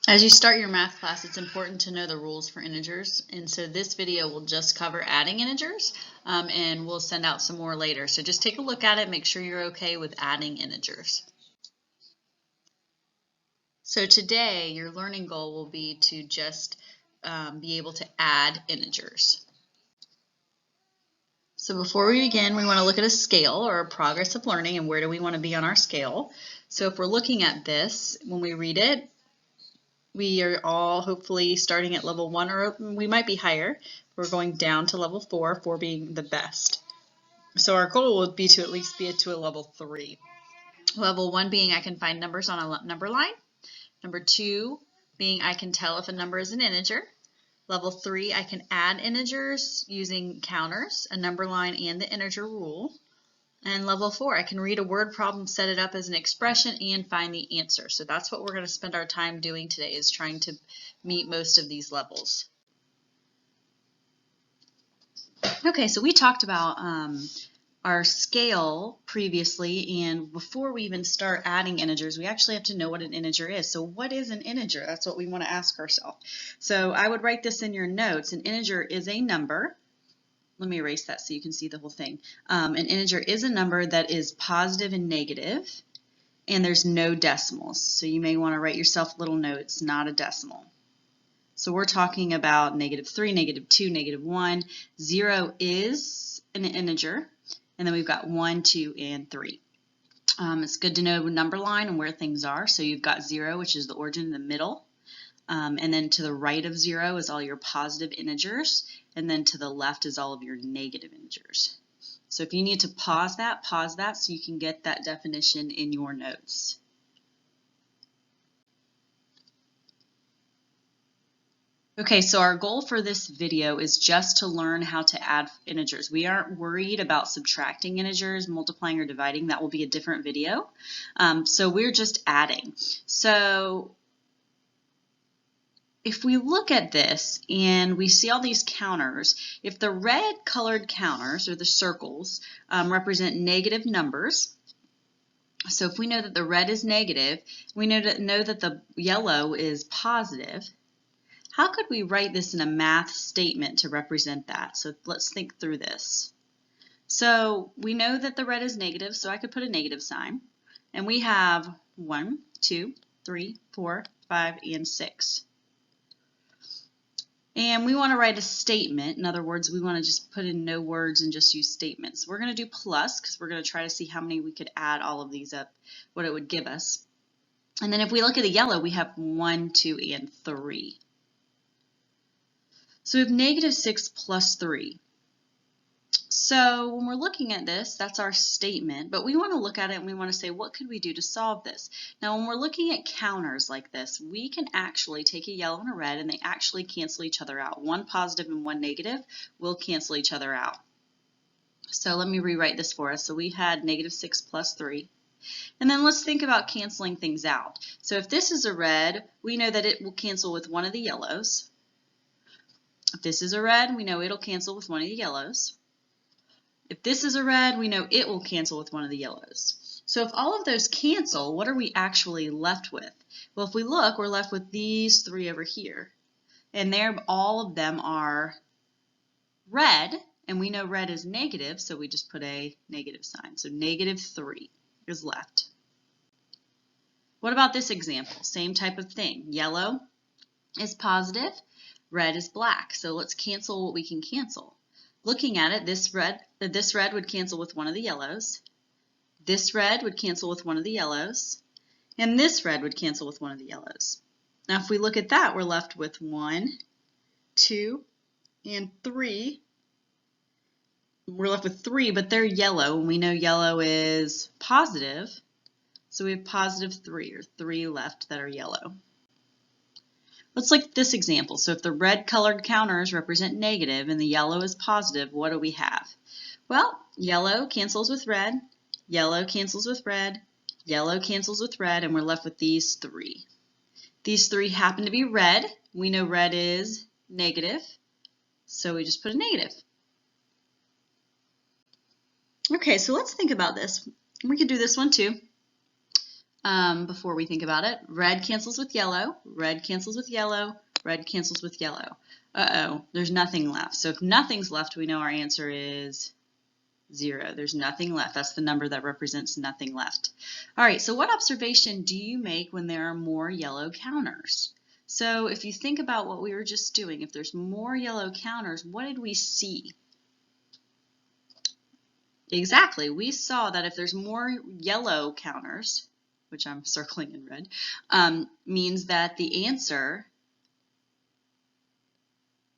As you start your math class, it's important to know the rules for integers, and so this video will just cover adding integers, and we'll send out some more later. So just take a look at it, make sure you're okay with adding integers. So today, your learning goal will be to just be able to add integers. So before we begin, we want to look at a scale or a progress of learning and where do we want to be on our scale. So if we're looking at this, when we read it, we are all hopefully starting at level 1, or we might be higher. We're going down to level 4, 4 being the best. So our goal would be to at least be to a level 3. Level 1 being I can find numbers on a number line. Number 2 being I can tell if a number is an integer. Level 3, I can add integers using counters, a number line, and the integer rule. And level 4, I can read a word problem, set it up as an expression, and find the answer. So that's what we're going to spend our time doing today, is trying to meet most of these levels. Okay, so we talked about our scale previously, and before we even start adding integers, we actually have to know what an integer is. So what is an integer? That's what we want to ask ourselves. So I would write this in your notes. An integer is a number. Let me erase that so you can see the whole thing. An integer is a number that is positive and negative, and there's no decimals. So you may want to write yourself little notes, not a decimal. So we're talking about -3, -2, -1. 0 is an integer, and then we've got 1, 2, and 3. It's good to know number line and where things are. So you've got 0, which is the origin in the middle. And then to the right of 0 is all your positive integers, and then to the left is all of your negative integers. So if you need to pause that so you can get that definition in your notes. Okay, so our goal for this video is just to learn how to add integers. We aren't worried about subtracting integers, multiplying or dividing. That will be a different video. So we're just adding. So if we look at this and we see all these counters, if the red colored counters, or the circles, represent negative numbers, so if we know that the red is negative, we know that the yellow is positive, how could we write this in a math statement to represent that? So let's think through this. So we know that the red is negative, so I could put a negative sign. And we have 1, 2, 3, 4, 5, and 6. And we want to write a statement. In other words, we want to just put in no words and just use statements. We're going to do plus because we're going to try to see how many we could add all of these up, what it would give us. And then if we look at the yellow, we have 1, 2, and 3. So we have -6 plus 3. So when we're looking at this, that's our statement, but we want to look at it and we want to say, what could we do to solve this? Now, when we're looking at counters like this, we can actually take a yellow and a red and they actually cancel each other out. One positive and one negative will cancel each other out. So let me rewrite this for us. So we had -6 plus 3. And then let's think about canceling things out. So if this is a red, we know that it will cancel with one of the yellows. If this is a red, we know it'll cancel with one of the yellows. If this is a red, we know it will cancel with one of the yellows. So if all of those cancel, what are we actually left with? Well, if we look, we're left with these 3 over here. And all of them are red, and we know red is negative, so we just put a negative sign. So -3 is left. What about this example? Same type of thing. Yellow is positive, red is black. So let's cancel what we can cancel. Looking at it, this red would cancel with one of the yellows. This red would cancel with one of the yellows. And this red would cancel with one of the yellows. Now if we look at that, we're left with 1, 2, and 3. We're left with 3, but they're yellow, and we know yellow is positive. So we have +3, or 3 left that are yellow. Let's look at this example. So if the red colored counters represent negative and the yellow is positive, what do we have? Well, yellow cancels with red, yellow cancels with red, yellow cancels with red, and we're left with these 3. These 3 happen to be red. We know red is negative, so we just put a negative. Okay, so let's think about this. We could do this one too. before we think about it. Red cancels with yellow, red cancels with yellow, red cancels with yellow. Uh-oh, there's nothing left. So if nothing's left, we know our answer is 0. There's nothing left. That's the number that represents nothing left. All right, so what observation do you make when there are more yellow counters? So if you think about what we were just doing, if there's more yellow counters, what did we see? Exactly, we saw that if there's more yellow counters, which I'm circling in red, means that the answer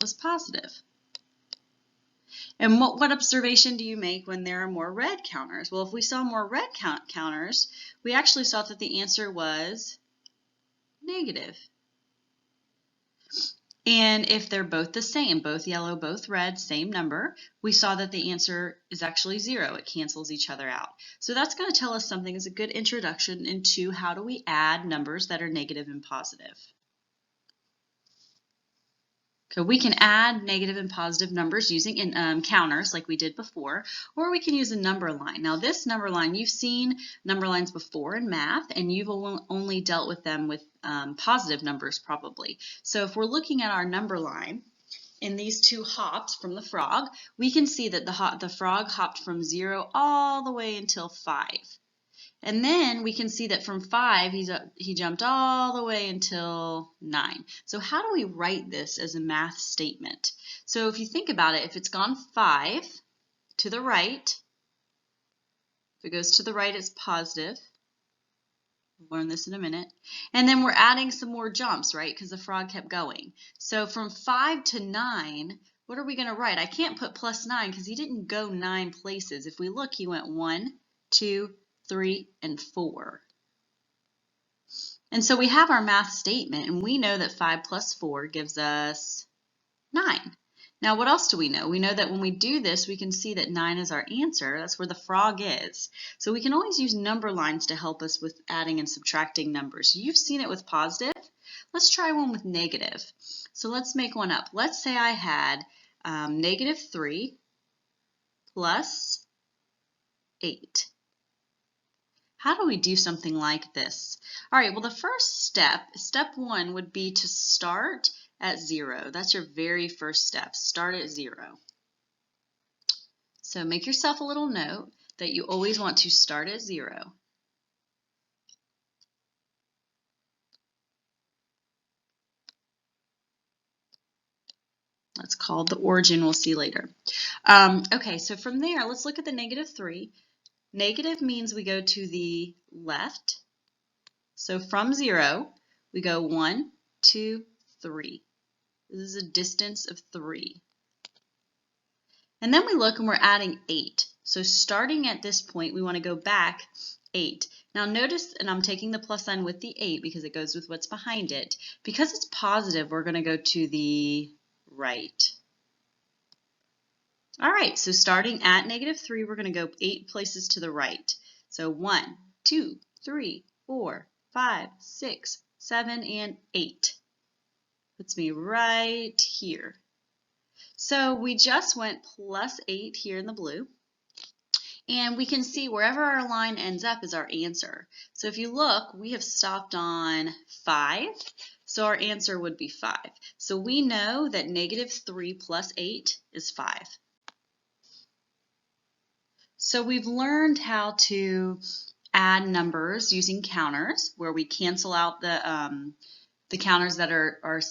was positive. And what observation do you make when there are more red counters? Well, if we saw more red counters, we actually saw that the answer was negative. And if they're both the same, both yellow, both red, same number, we saw that the answer is actually 0. It cancels each other out. So that's going to tell us something as a good introduction into how do we add numbers that are negative and positive. So we can add negative and positive numbers using counters like we did before, or we can use a number line. Now this number line, you've seen number lines before in math, and you've only dealt with them with positive numbers probably. So if we're looking at our number line, in these two hops from the frog, we can see that the frog hopped from 0 all the way until 5. And then we can see that from 5, he jumped all the way until 9. So how do we write this as a math statement? So if you think about it, if it's gone 5 to the right, if it goes to the right, it's positive. We'll learn this in a minute. And then we're adding some more jumps, right? Because the frog kept going. So from 5 to 9, what are we going to write? I can't put plus 9 because he didn't go 9 places. If we look, he went 1, 2, 3, and 4. And so we have our math statement, and we know that 5 plus 4 gives us 9. Now, what else do we know? We know that when we do this, we can see that 9 is our answer. That's where the frog is. So we can always use number lines to help us with adding and subtracting numbers. You've seen it with positive. Let's try one with negative. So let's make one up. Let's say I had negative 3 plus 8. How do we do something like this? All right, well, the first step 1 would be to start at 0. That's your very first step. Start at 0. So make yourself a little note that you always want to start at 0. That's called the origin. We'll see later. Okay, so from there, let's look at the negative 3. Negative means we go to the left. So from 0, we go 1, 2, 3. This is a distance of 3. And then we look and we're adding 8. So starting at this point, we want to go back 8. Now notice, and I'm taking the plus sign with the 8 because it goes with what's behind it. Because it's positive, we're going to go to the right. All right, so starting at negative 3, we're going to go 8 places to the right. So 1, 2, 3, 4, 5, 6, 7, and 8. Puts me right here. So we just went plus 8 here in the blue. And we can see wherever our line ends up is our answer. So if you look, we have stopped on 5. So our answer would be 5. So we know that negative 3 plus 8 is 5. So we've learned how to add numbers using counters, where we cancel out the counters that are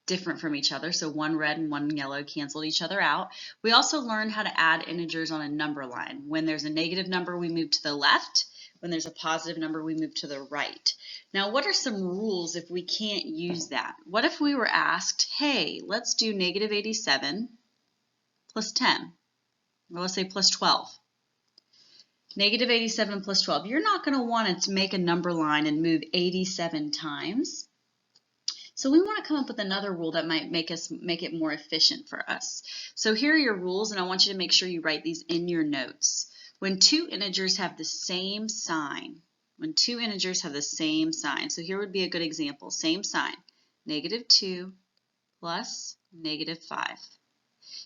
different from each other. So one red and one yellow canceled each other out. We also learned how to add integers on a number line. When there's a negative number, we move to the left. When there's a positive number, we move to the right. Now, what are some rules if we can't use that? What if we were asked, hey, let's do negative 87 plus 10, or let's say plus 12. Negative 87 plus 12. You're not going to want to make a number line and move 87 times. So we want to come up with another rule that might make it more efficient for us. So here are your rules, and I want you to make sure you write these in your notes. When two integers have the same sign, so here would be a good example, same sign, negative 2 plus negative 5.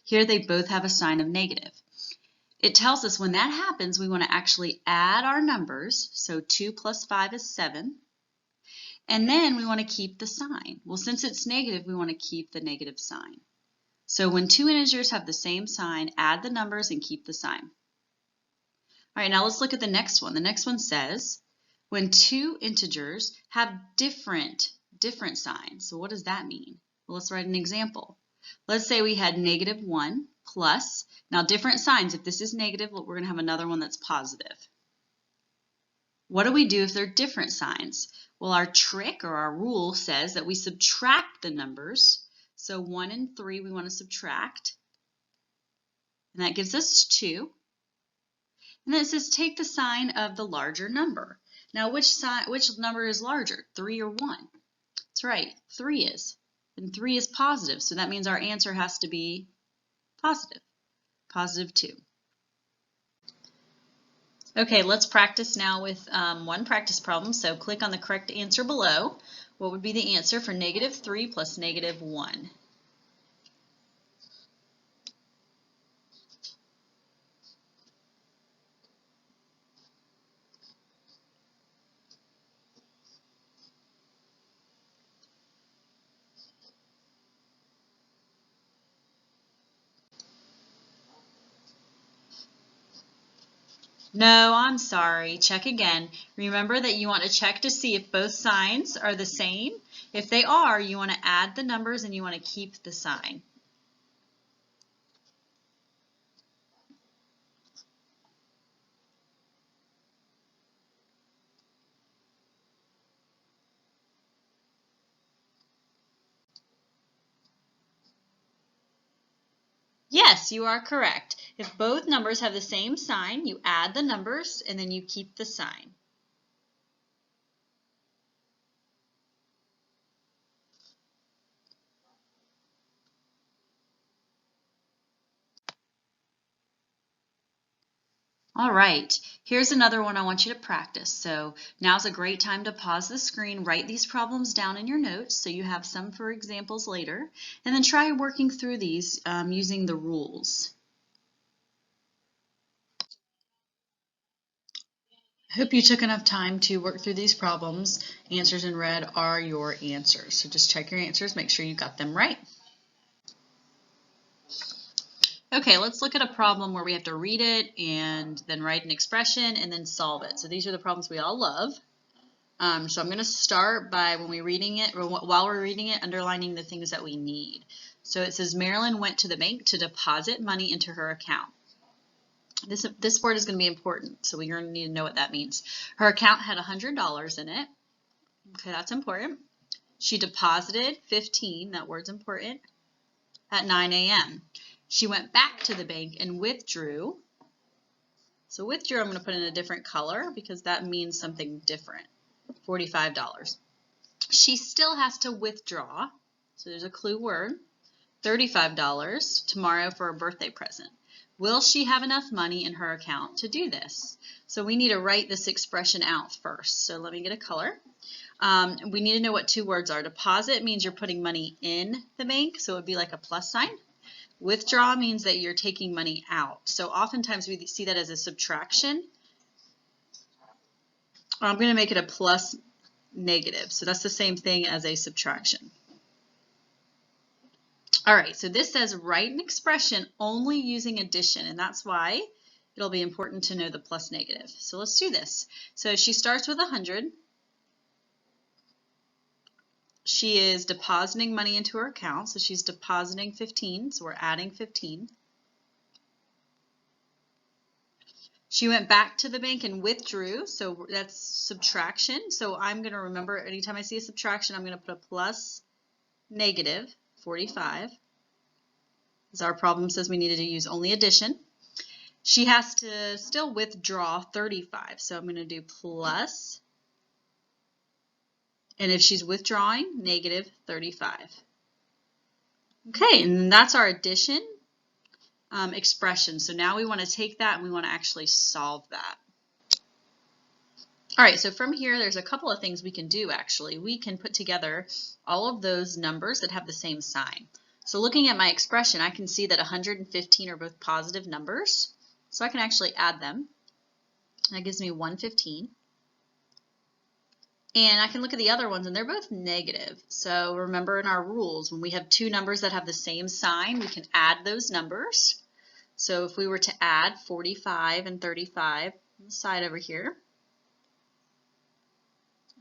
Here they both have a sign of negative. it tells us when that happens, we want to actually add our numbers. So 2 plus 5 is 7. And then we want to keep the sign. Well, since it's negative, we want to keep the negative sign. So when two integers have the same sign, add the numbers and keep the sign. All right, now let's look at the next one. The next one says, when two integers have different signs. So what does that mean? Well, let's write an example. Let's say we had -1 plus, now different signs, if this is negative, we're going to have another one that's positive. What do we do if they're different signs? Well, our trick or our rule says that we subtract the numbers. So 1 and 3 we want to subtract. And that gives us 2. And then it says take the sign of the larger number. Now which number is larger, 3 or 1? That's right, 3 is. And 3 is positive, so that means our answer has to be positive, +2. Okay, let's practice now with one practice problem. So click on the correct answer below. What would be the answer for -3 plus -1? No, I'm sorry. Check again. Remember that you want to check to see if both signs are the same. If they are, you want to add the numbers and you want to keep the sign. Yes, you are correct. If both numbers have the same sign, you add the numbers and then you keep the sign. All right, here's another one I want you to practice. So now's a great time to pause the screen, write these problems down in your notes so you have some for examples later, and then try working through these using the rules. I hope you took enough time to work through these problems. Answers in red are your answers. So just check your answers, make sure you got them right. Okay, let's look at a problem where we have to read it and then write an expression and then solve it. So these are the problems we all love. So I'm going to start by while we're reading it, underlining the things that we need. So it says Marilyn went to the bank to deposit money into her account. This word is going to be important, so we're going to need to know what that means. Her account had $100 in it. Okay, that's important. She deposited 15, that word's important, at 9 a.m. She went back to the bank and withdrew. So withdrew, I'm going to put in a different color because that means something different. $45. She still has to withdraw, so there's a clue word, $35 tomorrow for a birthday present. Will she have enough money in her account to do this? So we need to write this expression out first. So let me get a color. We need to know what two words are. Deposit means you're putting money in the bank, so it would be like a plus sign. Withdraw means that you're taking money out. So oftentimes we see that as a subtraction. I'm going to make it a plus negative. So that's the same thing as a subtraction. All right, so this says write an expression only using addition, and that's why it'll be important to know the plus negative. So let's do this. So she starts with 100. She is depositing money into her account, so she's depositing 15, so we're adding 15. She went back to the bank and withdrew, so that's subtraction. So I'm going to remember anytime I see a subtraction, I'm going to put a plus negative 45. As our problem says we needed to use only addition. She has to still withdraw 35, so I'm going to do plus. And if she's withdrawing, negative 35. Okay, and that's our addition expression. So now we want to take that and we want to actually solve that. All right, so from here, there's a couple of things we can do actually. We can put together all of those numbers that have the same sign. So looking at my expression, I can see that 115 are both positive numbers. So I can actually add them. That gives me 115. And I can look at the other ones, and they're both negative. So remember in our rules, when we have two numbers that have the same sign, we can add those numbers. So if we were to add 45 and 35 on the side over here,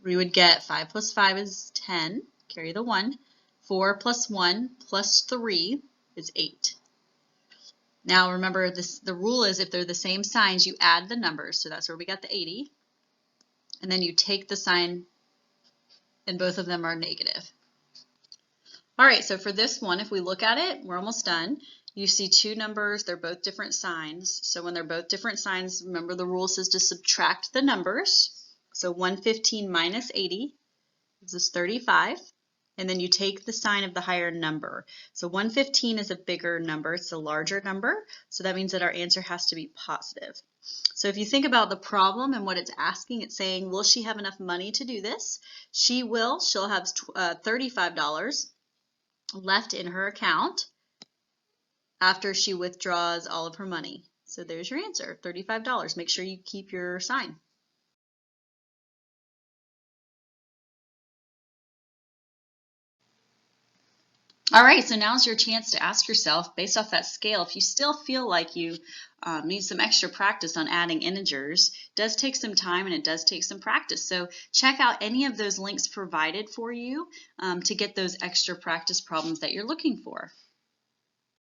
we would get 5 plus 5 is 10, carry the 1. 4 plus 1 plus 3 is 8. Now remember, the rule is if they're the same signs, you add the numbers. So that's where we got the 80. And then you take the sign, and both of them are negative. All right, so for this one, if we look at it, we're almost done. You see two numbers, they're both different signs. So when they're both different signs, remember the rule says to subtract the numbers. So 115 minus 80 gives us 35. And then you take the sign of the higher number. So 115 is a bigger number, it's a larger number. So that means that our answer has to be positive. So if you think about the problem and what it's asking, it's saying, will she have enough money to do this? She will. She'll have $35 left in her account after she withdraws all of her money. So there's your answer, $35. Make sure you keep your sign. All right, so now's your chance to ask yourself, based off that scale, if you still feel like you need some extra practice on adding integers. It does take some time and it does take some practice. So check out any of those links provided for you to get those extra practice problems that you're looking for.